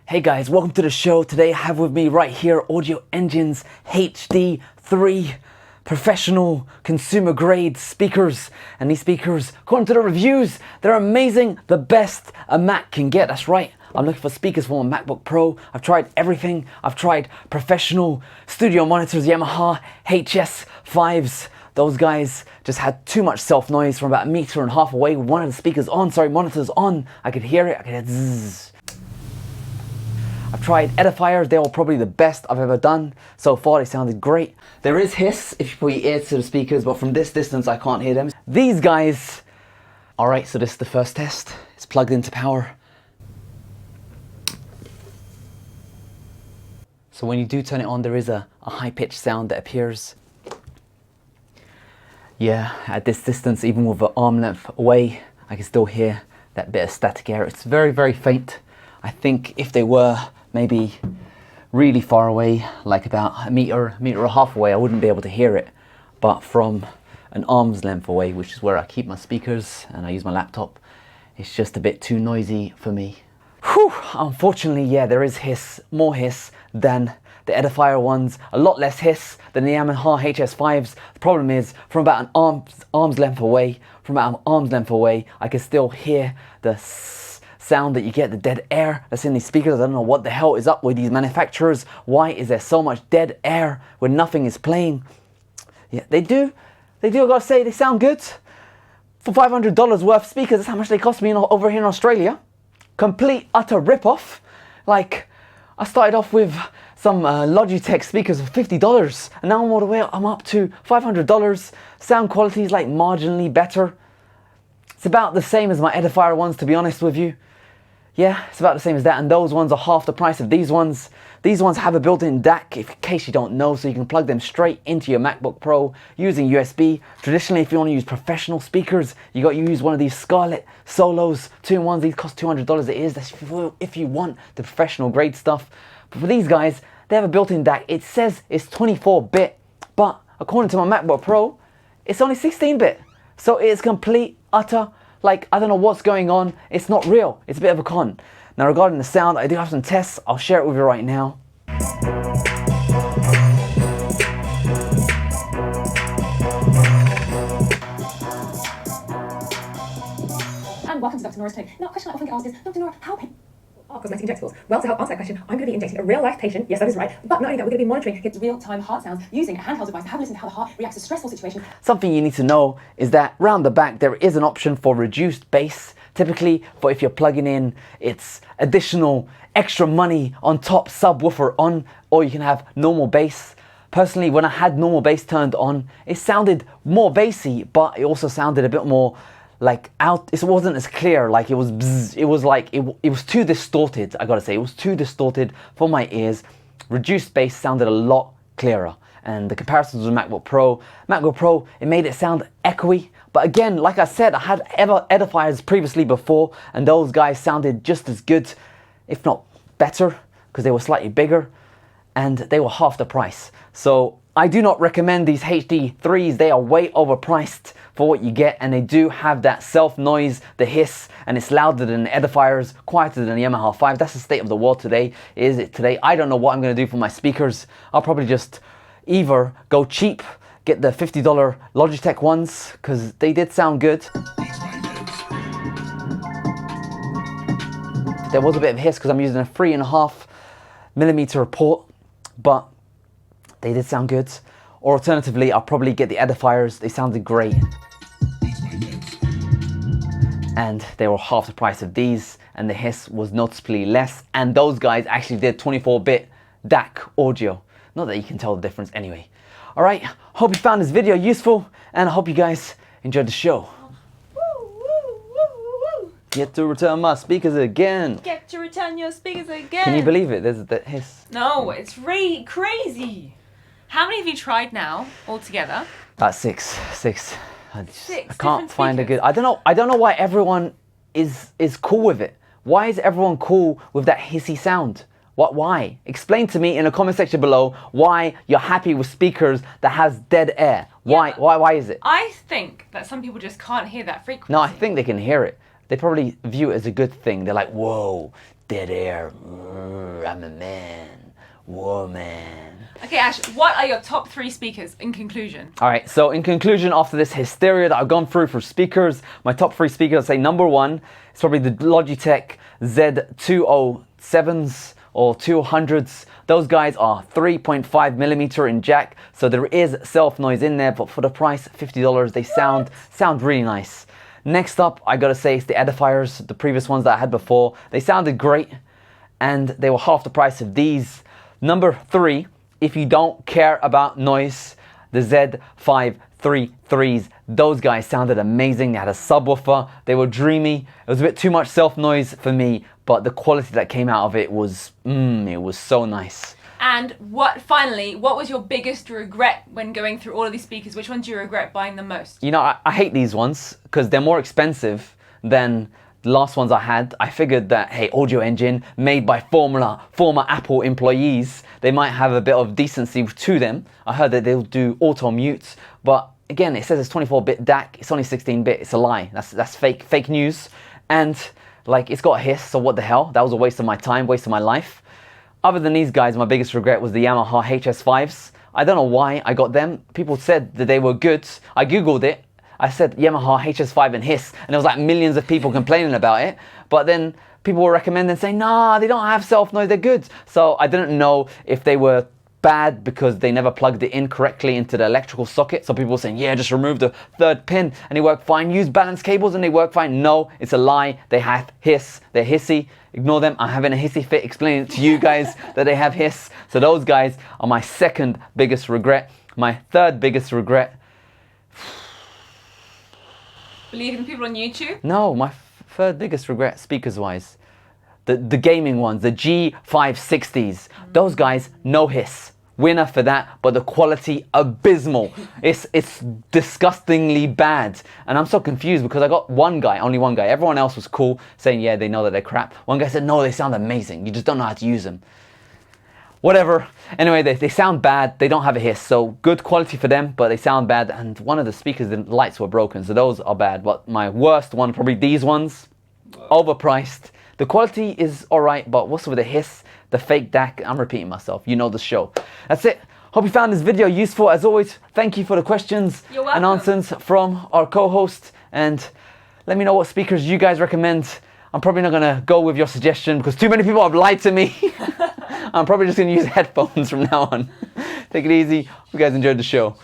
Hey guys, welcome to the show. Today I have with me right here Audioengine HD3 professional consumer grade speakers. And these speakers, according to the reviews, they're amazing, the best a Mac can get. That's right, I'm looking for speakers for my MacBook Pro. I've tried everything. I've tried professional studio monitors, Yamaha HS5s. Those guys just had too much self noise from about 1.5 meters away with one of the speakers on, monitors on. I could hear it, I could hear zzz. I've tried edifiers, they were probably the best I've ever done. So far they sounded great. There is hiss if you put your ear to the speakers, but from this distance I can't hear them. These guys, alright, so this is the first test. It's plugged into power. So when you do turn it on, there is a high-pitched sound that appears. Yeah, at this distance, even with an arm length away, I can still hear that bit of static air. It's very, very faint. I think if they were maybe really far away, like about 1.5 meters away, I wouldn't be able to hear it. But from an arm's length away, which is where I keep my speakers and I use my laptop, it's just a bit too noisy for me. Whew, unfortunately, yeah, there is hiss, more hiss than the edifier ones, a lot less hiss than the Yamaha HS5s. The problem is, from about an arm's length away, I can still hear the sound that you get, the dead air that's in these speakers. I don't know what the hell is up with these manufacturers. Why is there so much dead air when nothing is playing? Yeah, they do, I gotta say, they sound good. For $500 worth of speakers, that's how much they cost me over here in Australia. Complete, utter rip-off. Like, I started off with some Logitech speakers for $50, and now I'm up to $500. Sound quality is like marginally better. It's about the same as my edifier ones, to be honest with you. Yeah, it's about the same as that, and those ones are half the price of these ones. These ones have a built-in DAC, in case you don't know, so you can plug them straight into your MacBook Pro using USB. Traditionally, if you want to use professional speakers, you got to use one of these Scarlett Solos 2-in-1s. These cost $200 it is. That's if you want the professional grade stuff. But for these guys, they have a built-in DAC. It says it's 24-bit, but according to my MacBook Pro, it's only 16-bit. So it's complete, utter, like, I don't know what's going on. It's not real. It's a bit of a con. Now, regarding the sound, I do have some tests. I'll share it with you right now. And welcome to Dr. Nora's Clinic. Now, a question I often get asked is, Dr. Nora, how are cosmetic injectables? Well, to help answer that question, I'm going to be injecting a real-life patient. Yes, that is right. But not only that, we're going to be monitoring its real-time heart sounds using a handheld device to have a listen to how the heart reacts to stressful situations. Something you need to know is that round the back, there is an option for reduced bass. Typically, for if you're plugging in, it's additional extra money on top, subwoofer on, or you can have normal bass. Personally, when I had normal bass turned on, it sounded more bassy, but it also sounded a bit more like out. It wasn't as clear, like it was bzz. It was like it was too distorted. I gotta say, it was too distorted for my ears. Reduced bass sounded a lot clearer, and the comparisons with MacBook Pro, it made it sound echoey. But again, like I said, I had edifiers previously before, and those guys sounded just as good, if not better, because they were slightly bigger and they were half the price. So I do not recommend these HD3s. They are way overpriced for what you get, and they do have that self noise, the hiss, and it's louder than the edifiers, quieter than the Yamaha 5. That's the state of the world today. Is it today? I don't know what I'm going to do for my speakers. I'll probably just either go cheap, get the $50 Logitech ones, because they did sound good. There was a bit of hiss because I'm using a 3.5mm port, but they did sound good. Or alternatively, I'll probably get the edifiers. They sounded great. And they were half the price of these, and the hiss was noticeably less. And those guys actually did 24-bit DAC audio. Not that you can tell the difference anyway. All right, hope you found this video useful, and I hope you guys enjoyed the show. Get to return my speakers again. Get to return your speakers again. Can you believe it? There's that hiss. No, it's really crazy. How many have you tried now altogether? About six. I can't find a good. speakers. I don't know why everyone is cool with it. Why is everyone cool with that hissy sound? Why? Explain to me in the comment section below why you're happy with speakers that has dead air. Why? Yeah, Why is it? I think that some people just can't hear that frequency. No, I think they can hear it. They probably view it as a good thing. They're like, whoa, dead air. I'm a man, woman. Okay, Ash, what are your top 3 speakers in conclusion? All right, so in conclusion, after this hysteria that I've gone through for speakers, my top 3 speakers, I'd say number 1 is probably the Logitech Z207s or 200s. Those guys are 3.5mm in jack, so there is self noise in there, but for the price, $50, they sound really nice. Next up, I gotta say, it's the edifiers, the previous ones that I had before. They sounded great, and they were half the price of these. Number 3, if you don't care about noise, the Z533s, those guys sounded amazing. They had a subwoofer, they were dreamy. It was a bit too much self noise for me, but the quality that came out of it was so nice. And what was your biggest regret when going through all of these speakers? Which ones do you regret buying the most? You know, I hate these ones because they're more expensive than the last ones I had. I figured that, hey, Audioengine, made by former Apple employees, they might have a bit of decency to them. I heard that they'll do auto mutes, but again, it says it's 24-bit DAC, it's only 16-bit, it's a lie. That's fake news. And like, it's got a hiss, so what the hell? That was a waste of my time, waste of my life. Other than these guys, my biggest regret was the Yamaha HS5s. I don't know why I got them. People said that they were good. I Googled it. I said Yamaha HS5 and hiss, and there was like millions of people complaining about it. But then people were recommending saying, nah, they don't have self-noise, they're good. So I didn't know if they were bad because they never plugged it in correctly into the electrical socket. So people were saying, yeah, just remove the 3rd pin and they work fine. Use balanced cables and they work fine. No, it's a lie. They have hiss. They're hissy. Ignore them. I'm having a hissy fit explaining it to you guys that they have hiss. So those guys are my 2nd biggest regret. My 3rd biggest regret. Believing people on YouTube? No, my 3rd biggest regret, speakers-wise. The gaming ones, the G560s. Those guys, no hiss. Winner for that, but the quality, abysmal. It's disgustingly bad. And I'm so confused because I got only one guy. Everyone else was cool, saying, yeah, they know that they're crap. One guy said, no, they sound amazing. You just don't know how to use them. Whatever. Anyway, they sound bad. They don't have a hiss. So good quality for them, but they sound bad. And one of the speakers, the lights were broken. So those are bad. But my worst one, probably these ones. Overpriced. The quality is all right, but what's with the hiss, the fake DAC? I'm repeating myself. You know the show. That's it. Hope you found this video useful. As always, thank you for the questions and answers from our co-host. And let me know what speakers you guys recommend. I'm probably not going to go with your suggestion because too many people have lied to me. I'm probably just going to use headphones from now on. Take it easy. Hope you guys enjoyed the show.